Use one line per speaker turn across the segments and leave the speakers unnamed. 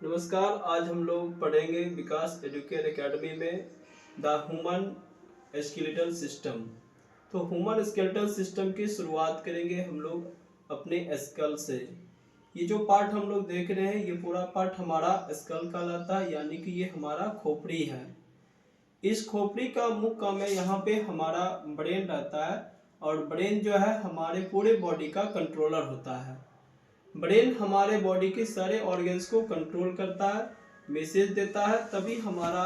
नमस्कार। आज हम लोग पढ़ेंगे विकास एजुकेयर एकेडमी में द ह्यूमन स्केलेटल सिस्टम। तो ह्यूमन स्केलेटल सिस्टम की शुरुआत करेंगे हम लोग अपने स्कल से। ये जो पार्ट हम लोग देख रहे हैं ये पूरा पार्ट हमारा स्कल कहलाता है, यानी कि ये हमारा खोपड़ी है। इस खोपड़ी का मुख्य काम है, यहाँ पे हमारा ब्रेन रहता है और ब्रेन जो है हमारे पूरे बॉडी का कंट्रोलर होता है। ब्रेन हमारे बॉडी के सारे ऑर्गन्स को कंट्रोल करता है, मैसेज देता है, तभी हमारा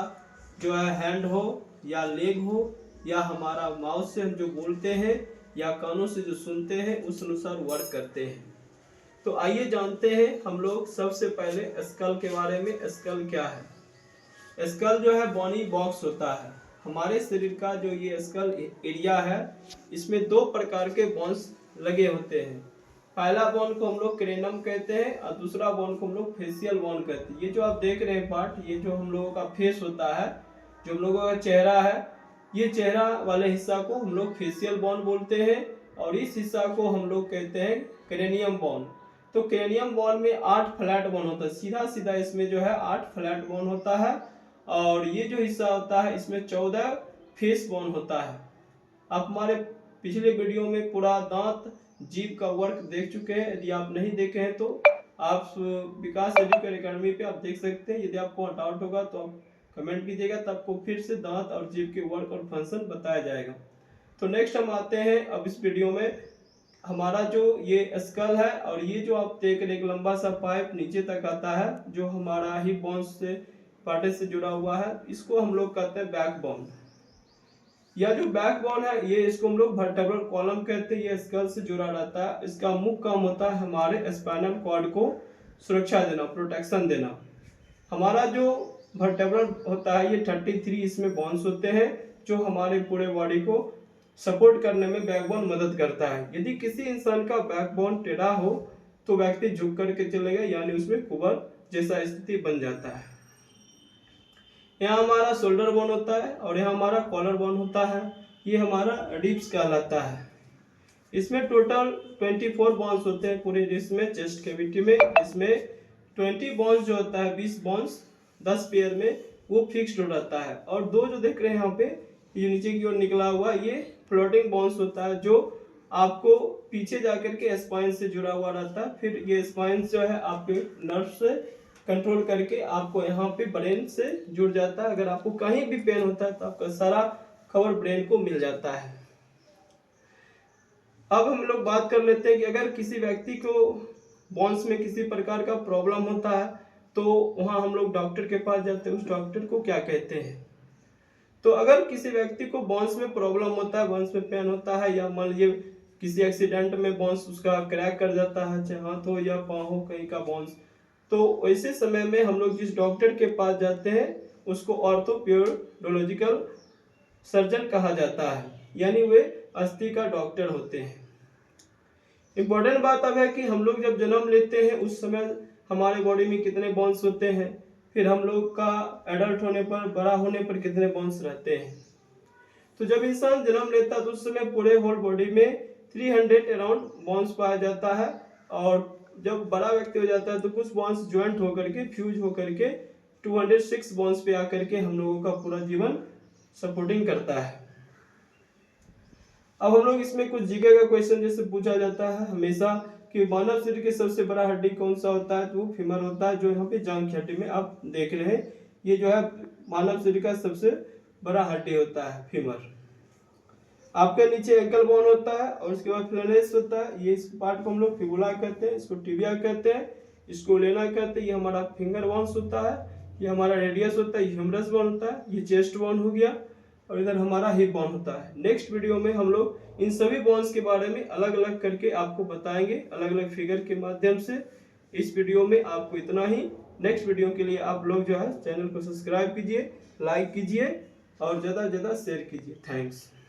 जो है हैंड हो या लेग हो या हमारा माउथ से हम जो बोलते हैं या कानों से जो सुनते हैं उस अनुसार वर्क करते हैं। तो आइए जानते हैं हम लोग सबसे पहले स्कल के बारे में। स्कल क्या है? स्कल जो है बोनी बॉक्स होता है। हमारे शरीर का जो ये स्कल एरिया है इसमें दो प्रकार के बोन्स लगे होते हैं। पहला बोन को हम लोग क्रेनम कहते हैं और दूसरा बोन को हम लोग फेशियल बोन कहते हैं। ये जो आप देख रहे हैं पार्ट, ये जो हम लोगों का फेस होता है, जो हम लोगों का चेहरा है, ये चेहरा वाले हिस्सा को हम लोग फेशियल बोन बोलते हैं और इस हिस्सा को हम लोग कहते हैं क्रेनियम बोन। तो क्रेनियम बोन में 8 फ्लैट बोन होता है, सीधा सीधा इसमें जो है 8 फ्लैट बोन होता है और ये जो हिस्सा होता है इसमें 14 फेस बोन होता है। आप हमारे पिछले वीडियो में पूरा दांत जीभ का वर्क देख चुके हैं। यदि आप नहीं देखे हैं तो आप विकास एजुकेयर एकेडमी पे आप देख सकते हैं। यदि आपको डाउट होगा तो आप कमेंट कीजिएगा, तब आपको फिर से दांत और जीभ के वर्क और फंक्शन बताया जाएगा। तो नेक्स्ट हम आते हैं अब इस वीडियो में। हमारा जो ये स्कल है और ये जो आप देख रहे हैं एक लंबा सा पाइप नीचे तक आता है जो हमारा हिप बोन से पार्टे से जुड़ा हुआ है, इसको हम लोग कहते हैं बैक बोन। यह जो बैकबोन है ये इसको हम लोग वर्टेब्रल कॉलम कहते हैं। ये स्कल से जुड़ा रहता है। इसका मुख्य काम होता है हमारे स्पाइनल कॉर्ड को सुरक्षा देना, प्रोटेक्शन देना। हमारा जो वर्टेब्रल होता है ये 33 इसमें बोन्स होते हैं जो हमारे पूरे बॉडी को सपोर्ट करने में बैकबोन मदद करता है। यदि किसी इंसान का बैकबोन टेढ़ा हो तो व्यक्ति झुक करके चलेगा, यानी उसमें कुबर जैसा स्थिति बन जाता है। यहाँ हमारा शोल्डर बोन होता है और यहाँ हमारा कॉलर बोन होता है। ये हमारा रिब्स कहलाता है। इसमें टोटल 24 बोन्स होते हैं पूरे रिब्स में, चेस्ट कैविटी में। इसमें 20 बोन्स जो होता है, 20 बोन्स 10 पेयर में, वो फिक्स्ड हो रहता है। और दो जो देख रहे हैं यहाँ पे ये नीचे की ओर निकला हुआ, ये फ्लोटिंग बोन्स होता है जो आपको पीछे जाकर के स्पाइन से जुड़ा हुआ रहता है। फिर ये स्पाइन जो है आपके नर्व से कंट्रोल करके आपको यहाँ पे ब्रेन से जुड़ जाता है। अगर आपको कहीं भी पेन होता है तो आपका सारा खबर ब्रेन को मिल जाता है। अब हम लोग बात कर लेते हैं कि अगर किसी व्यक्ति को बोन्स में किसी प्रकार का प्रॉब्लम होता है तो वहां हम लोग डॉक्टर के पास जाते हैं। उस डॉक्टर को क्या कहते हैं? तो अगर किसी व्यक्ति को बोन्स में प्रॉब्लम होता है, बोन्स में पेन होता है, या मान लीजिए किसी एक्सीडेंट में बोन्स उसका क्रैक कर जाता है, चाहे हाथ हो या पाँव हो कहीं का बोन्स, तो ऐसे समय में हम लोग जिस डॉक्टर के पास जाते हैं उसको ऑर्थोपेडियोलॉजिकल सर्जन कहा जाता है, यानी वे अस्थि का डॉक्टर होते हैं। इम्पोर्टेंट बात अब है कि हम लोग जब जन्म लेते हैं उस समय हमारे बॉडी में कितने बोन्स होते हैं, फिर हम लोग का एडल्ट होने पर, बड़ा होने पर कितने बोन्स रहते हैं। तो जब इंसान जन्म लेता है तो उस समय पूरे होल बॉडी में 300 अराउंड बोन्स पाया जाता है और जब बड़ा व्यक्ति हो जाता है तो कुछ बोन्स ज्वाइंट होकर के, फ्यूज होकर के 206 बोन्स पे आकर के हम लोगों का पूरा जीवन सपोर्टिंग करता है। अब हम लोग इसमें कुछ जीके का क्वेश्चन जैसे पूछा जाता है हमेशा कि मानव शरीर के सबसे बड़ा हड्डी कौन सा होता है, तो वो फीमर होता है, जो यहाँ पे जांघ की हड्डी में आप देख रहे हैं। ये जो है मानव शरीर का सबसे बड़ा हड्डी होता है, फीमर। आपके नीचे एंकल बोन होता है और उसके बाद फ्लेनेस होता है। ये इस पार्ट को हम लोग फिबुला कहते हैं, इसको टिबिया कहते हैं, इसको लेना कहते हैं। ये हमारा फिंगर बोन्स होता है, ये हमारा रेडियस होता है, ये ह्यूमरस बोन होता है, ये चेस्ट बोन हो गया और इधर हमारा हिप बोन होता है। नेक्स्ट वीडियो में हम लोग इन सभी बोन्स के बारे में अलग अलग करके आपको बताएंगे, अलग अलग फिगर के माध्यम से। इस वीडियो में आपको इतना ही। नेक्स्ट वीडियो के लिए आप लोग जो है चैनल को सब्सक्राइब कीजिए, लाइक कीजिए और ज़्यादा से ज़्यादा शेयर कीजिए। थैंक्स।